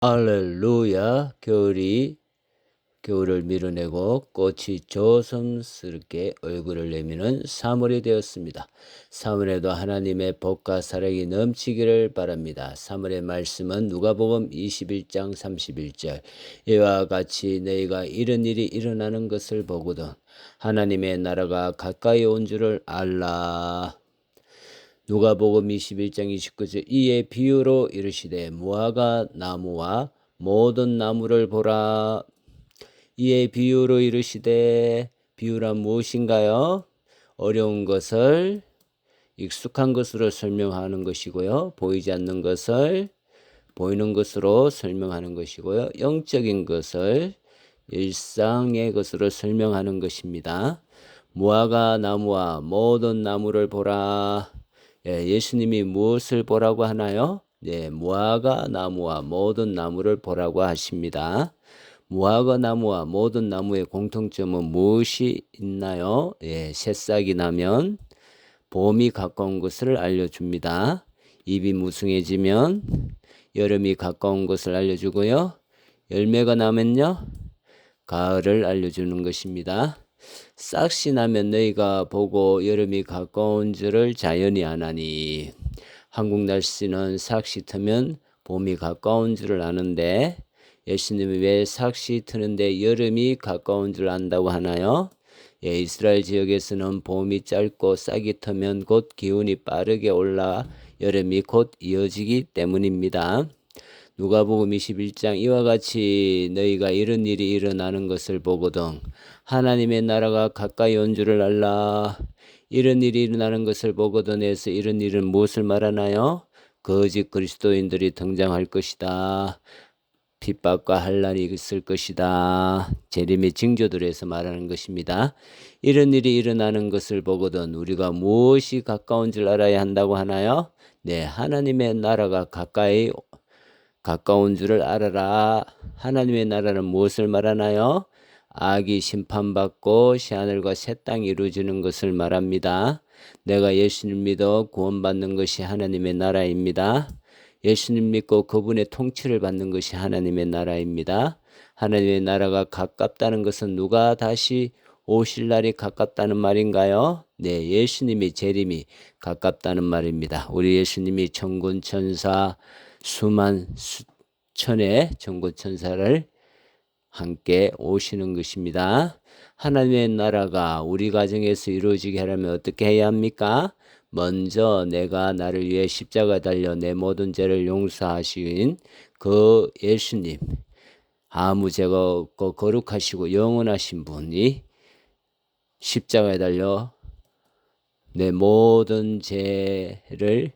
할렐루야. 겨울을 밀어내고 꽃이 조সম스럽게 얼굴을 내미는 3월이 되었습니다. 3월에도 하나님의 복과 사랑이 넘치기를 바랍니다. 3월의 말씀은 누가복음 21장 31절. 이와 같이 너희가 이런 일이 일어나는 것을 보거든 하나님의 나라가 가까이 온 줄을 알라. 누가복음 21장 29절. 이에 비유로 이르시되 무화과 나무와 모든 나무를 보라. 이에 비유로 이르시되, 비유란 무엇인가요? 어려운 것을 익숙한 것으로 설명하는 것이고요. 보이지 않는 것을 보이는 것으로 설명하는 것이고요. 영적인 것을 일상의 것으로 설명하는 것입니다. 무화과 나무와 모든 나무를 보라. 예수님이 무엇을 보라고 하나요? 무화과 나무와 모든 나무를 보라고 하십니다. 무화과 나무와 모든 나무의 공통점은 무엇이 있나요? 새싹이 나면 봄이 가까운 것을 알려줍니다. 잎이 무성해지면 여름이 가까운 것을 알려주고요. 열매가 나면요, 가을을 알려주는 것입니다. 싹이 나면 너희가 보고 여름이 가까운 줄을 자연히 아나니. 한국 날씨는 싹이 트면 봄이 가까운 줄을 아는데 예수님이 왜 삭시 트는데 여름이 가까운 줄 안다고 하나요? 이스라엘 지역에서는 봄이 짧고 싹이 트면 곧 기온이 빠르게 올라 여름이 곧 이어지기 때문입니다. 누가복음 21장. 이와 같이 너희가 이런 일이 일어나는 것을 보거든 하나님의 나라가 가까이 온 줄을 알라. 이런 일이 일어나는 것을 보거든 해서 이런 일은 무엇을 말하나요? 거짓 그리스도인들이 등장할 것이다. 핍박과 환난이 있을 것이다. 재림의 징조들에서 말하는 것입니다. 이런 일이 일어나는 것을 보거든 우리가 무엇이 가까운 줄 알아야 한다고 하나요? 하나님의 나라가 가까운 줄을 알아라. 하나님의 나라는 무엇을 말하나요? 악이 심판받고 새하늘과 새 땅이 이루어지는 것을 말합니다. 내가 예수님 믿어 구원받는 것이 하나님의 나라입니다. 예수님 믿고 그분의 통치를 받는 것이 하나님의 나라입니다. 하나님의 나라가 가깝다는 것은 누가 다시 오실 날이 가깝다는 말인가요? 예수님이 재림이 가깝다는 말입니다. 우리 예수님이 천군 천사 수만 수천의 천군 천사를 함께 오시는 것입니다. 하나님의 나라가 우리 가정에서 이루어지게 하려면 어떻게 해야 합니까? 먼저 내가 나를 위해 십자가에 달려 내 모든 죄를 용서하신 그 예수님, 아무 죄가 없고 거룩하시고 영원하신 분이 십자가에 달려 내 모든 죄를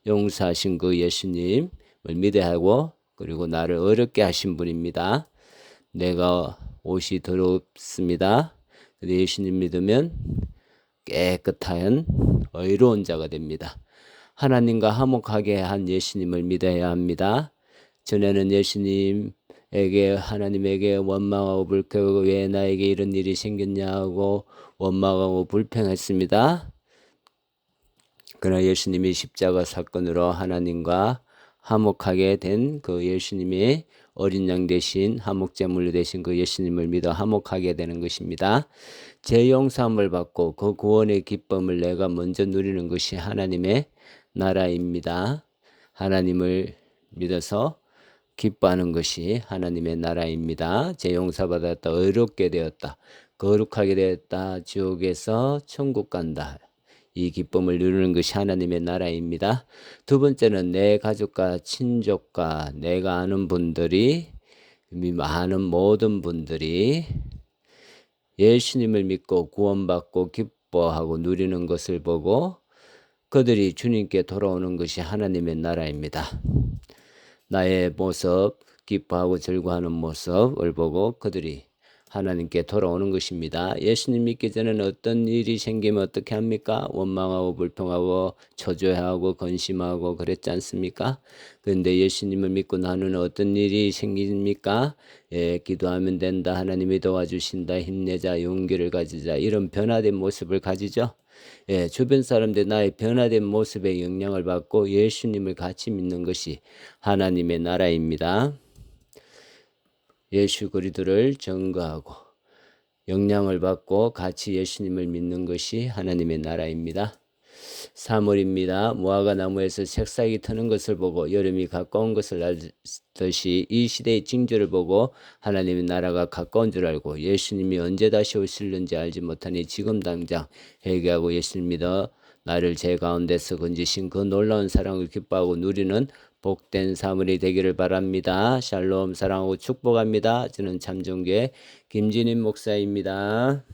용서하신 그 예수님을 믿어야 하고, 그리고 나를 어렵게 하신 분입니다. 내가 옷이 더럽습니다. 근데 예수님 믿으면 깨끗한 의로운 자가 됩니다. 하나님과 화목하게 한 예수님을 믿어야 합니다. 전에는 예수님에게, 하나님에게 원망하고 불쾌하고 왜 나에게 이런 일이 생겼냐고 원망하고 불평했습니다. 그러나 예수님이 십자가 사건으로 하나님과 화목하게 된 그 예수님이 어린 양 대신 화목제물로 되신 그 예수님을 믿어 화목하게 되는 것입니다. 죄 용서함을 받고 그 구원의 기쁨을 내가 먼저 누리는 것이 하나님의 나라입니다. 하나님을 믿어서 기뻐하는 것이 하나님의 나라입니다. 죄 용서받았다, 의롭게 되었다, 거룩하게 되었다, 지옥에서 천국 간다, 이 기쁨을 누리는 것이 하나님의 나라입니다. 두 번째는 내 가족과 친족과 내가 아는 분들이, 많은 모든 분들이 예수님을 믿고 구원받고 기뻐하고 누리는 것을 보고 그들이 주님께 돌아오는 것이 하나님의 나라입니다. 나의 모습, 기뻐하고 즐거워하는 모습을 보고 그들이 하나님께 돌아오는 것입니다. 예수님 믿기 전에는 어떤 일이 생기면 어떻게 합니까? 원망하고 불평하고 초조해하고 근심하고 그랬지 않습니까? 그런데 예수님을 믿고 나는 어떤 일이 생깁니까? 기도하면 된다, 하나님이 도와주신다, 힘내자, 용기를 가지자, 이런 변화된 모습을 가지죠. 주변 사람들 나의 변화된 모습에 영향을 받고 예수님을 같이 믿는 것이 하나님의 나라입니다. 예수 그리스도를 증거하고 영향을 받고 같이 예수님을 믿는 것이 하나님의 나라입니다. 3월입니다. 무화과 나무에서 새싹이 트는 것을 보고 여름이 가까운 것을 알듯이 이 시대의 징조를 보고 하나님의 나라가 가까운 줄 알고 예수님이 언제 다시 오실는지 알지 못하니 지금 당장 회개하고 예수님 믿어 나를 제 가운데서 건지신 그 놀라운 사랑을 기뻐하고 누리는 복된 사물이 되기를 바랍니다. 샬롬 사랑하고 축복합니다. 저는 참정교회 김진인 목사입니다.